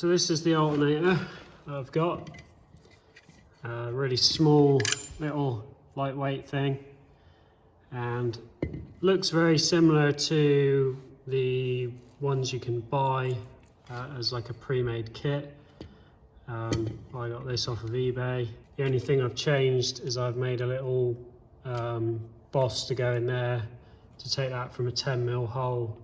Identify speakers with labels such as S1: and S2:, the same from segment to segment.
S1: So this is the alternator I've got. A really small, little, lightweight thing. And looks very similar to the ones you can buy as like a pre-made kit. I got this off of eBay. The only thing I've changed is I've made a little boss to go in there to take that from a 10mm hole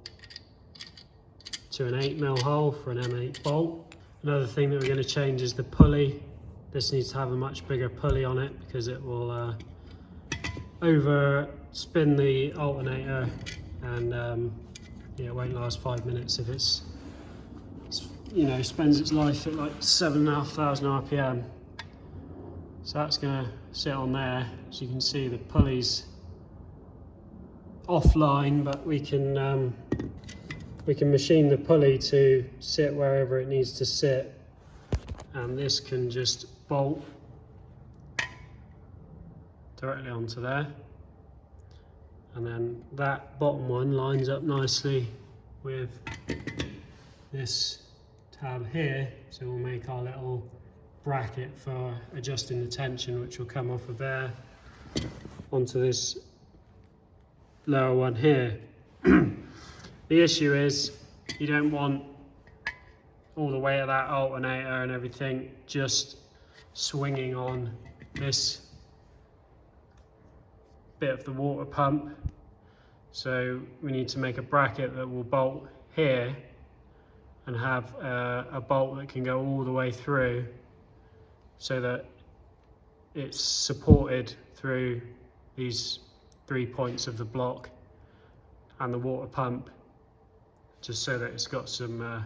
S1: to an 8mm hole for an M8 bolt. Another thing that we're going to change is the pulley. This needs to have a much bigger pulley on it because it will overspin the alternator, and yeah, it won't last 5 minutes if it's you know, spends its life at like 7,500 RPM. So that's going to sit on there. As you can see, the pulley's offline, but we can machine the pulley to sit wherever it needs to sit, and this can just bolt directly onto there. And then that bottom one lines up nicely with this tab here, so we'll make our little bracket for adjusting the tension, which will come off of there onto this lower one here. The issue is you don't want all the weight of that alternator and everything just swinging on this bit of the water pump, so we need to make a bracket that will bolt here and have a bolt that can go all the way through, so that it's supported through these 3 points of the block and the water pump, just so that it's got some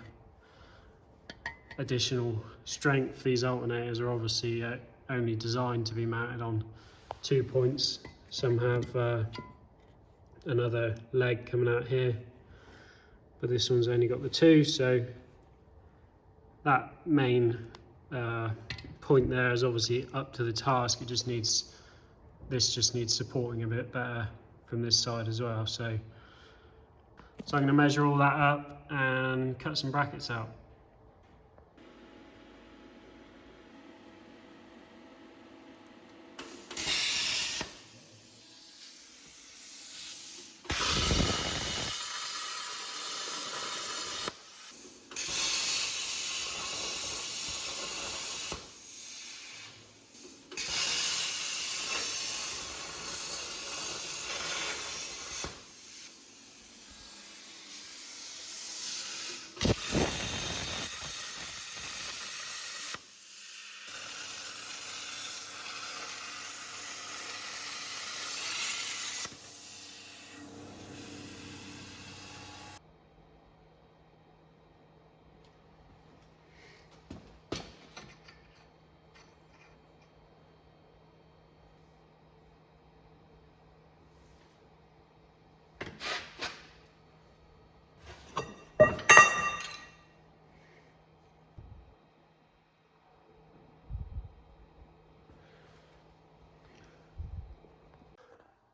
S1: additional strength. These alternators are obviously only designed to be mounted on 2 points. Some have another leg coming out here, but this one's only got the 2, so that main point there is obviously up to the task. It just needs, this just needs supporting a bit better from this side as well. So I'm going to measure all that up and cut some brackets out.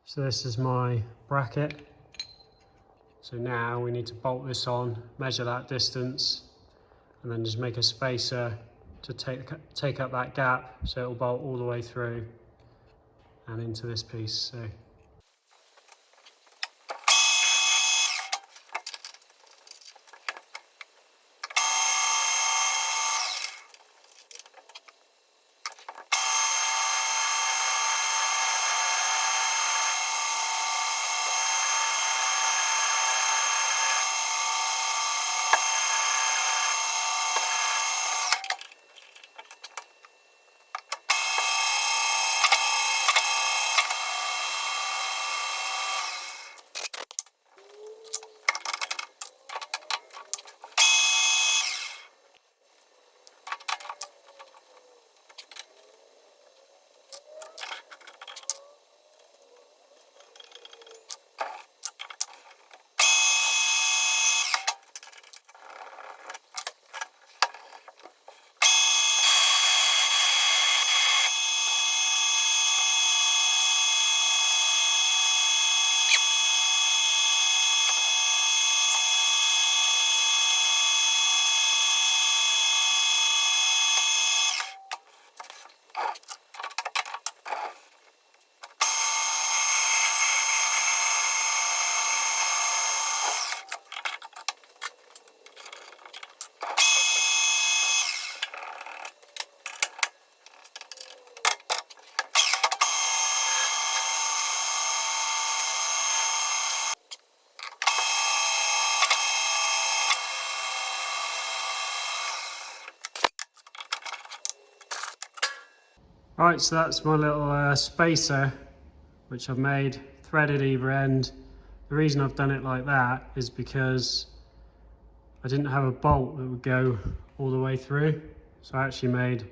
S1: So this is my bracket. So now we need to bolt this on, measure that distance, and then just make a spacer to take up that gap, so it'll bolt all the way through and into this piece. So Right, so that's my little spacer, which I've made, threaded either end. The reason I've done it like that is because I didn't have a bolt that would go all the way through. So I actually made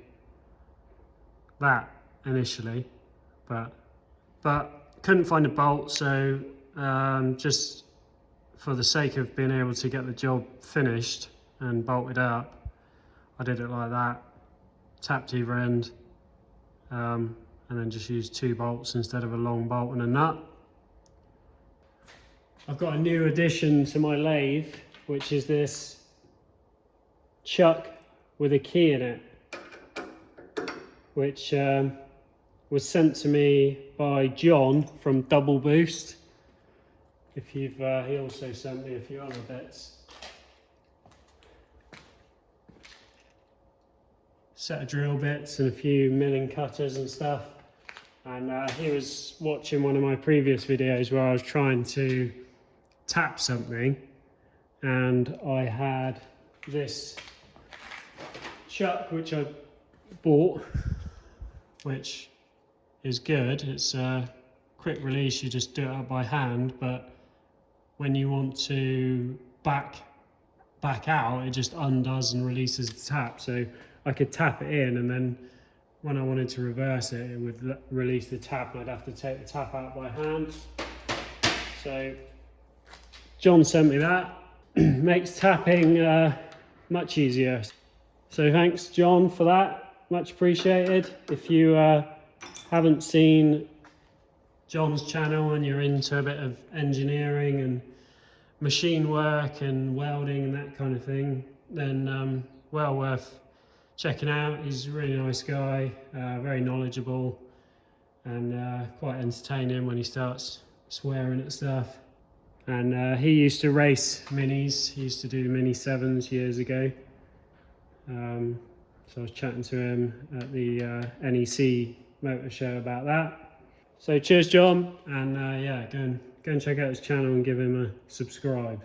S1: that initially, but couldn't find a bolt, so just for the sake of being able to get the job finished and bolted up, I did it like that, tapped either end, and then just used 2 bolts instead of a long bolt and a nut. I've got a new addition to my lathe, which is this chuck with a key in it, which was sent to me by John from Double Boost. If you've, he also sent me a few other bits. Set of drill bits and a few milling cutters and stuff. And he was watching one of my previous videos where I was trying to tap something, and I had this chuck which I bought, which is good. It's a quick release, you just do it up by hand, but when you want to back out, it just undoes and releases the tap. So I could tap it in, and then when I wanted to reverse it, it would release the tap, and I'd have to take the tap out by hand. So John sent me that. Makes tapping much easier. So thanks, John, for that. Much appreciated. If you haven't seen John's channel and you're into a bit of engineering and machine work and welding and that kind of thing, then well worth checking out. He's a really nice guy, very knowledgeable, and quite entertaining when he starts swearing at stuff. And he used to race minis. He used to do Mini 7s years ago. So I was chatting to him at the NEC motor show about that. So cheers, John, and yeah, go and check out his channel and give him a subscribe.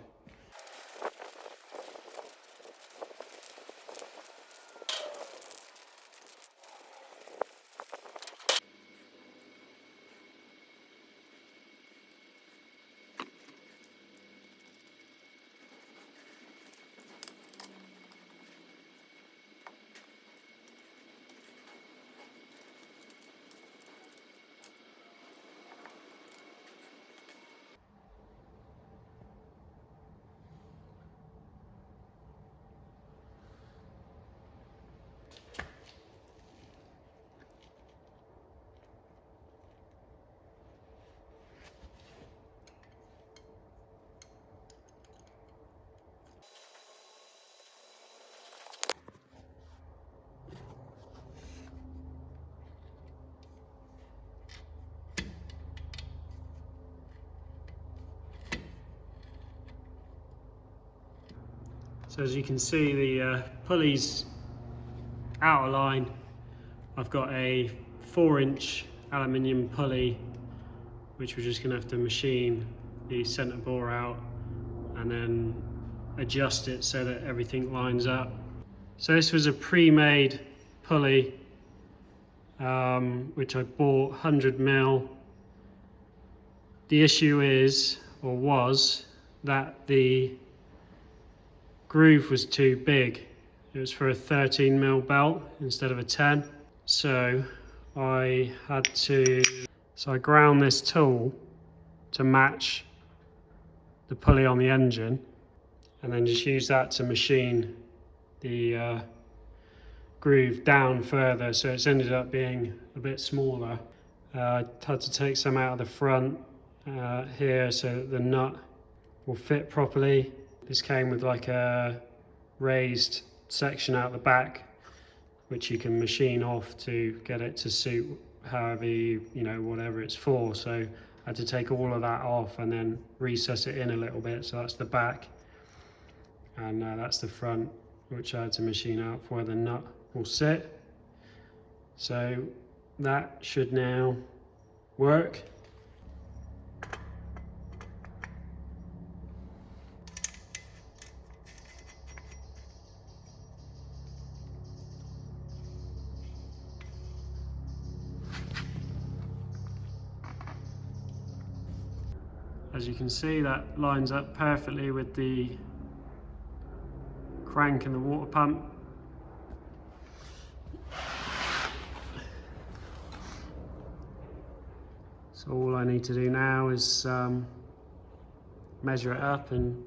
S1: So as you can see, the pulley's out of line. I've got a 4-inch aluminium pulley, which we're just gonna have to machine the center bore out and then adjust it so that everything lines up. So this was a pre-made pulley, which I bought 100mm. The issue is, or was, that the groove was too big. It was for a 13mm belt instead of a 10. So I ground this tool to match the pulley on the engine, and then just use that to machine the groove down further, so it's ended up being a bit smaller. I had to take some out of the front here so that the nut will fit properly. This came with like a raised section out the back, which you can machine off to get it to suit however you know, whatever it's for. So I had to take all of that off and then recess it in a little bit. So that's the back, and that's the front, which I had to machine out for where the nut will sit. So that should now work. As you can see, that lines up perfectly with the crank and the water pump. So all I need to do now is measure it up and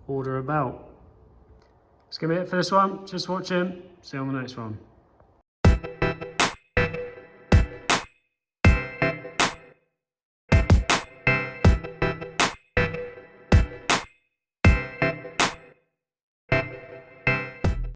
S1: order a belt. That's going to be it for this one. Just watching. See you on the next one.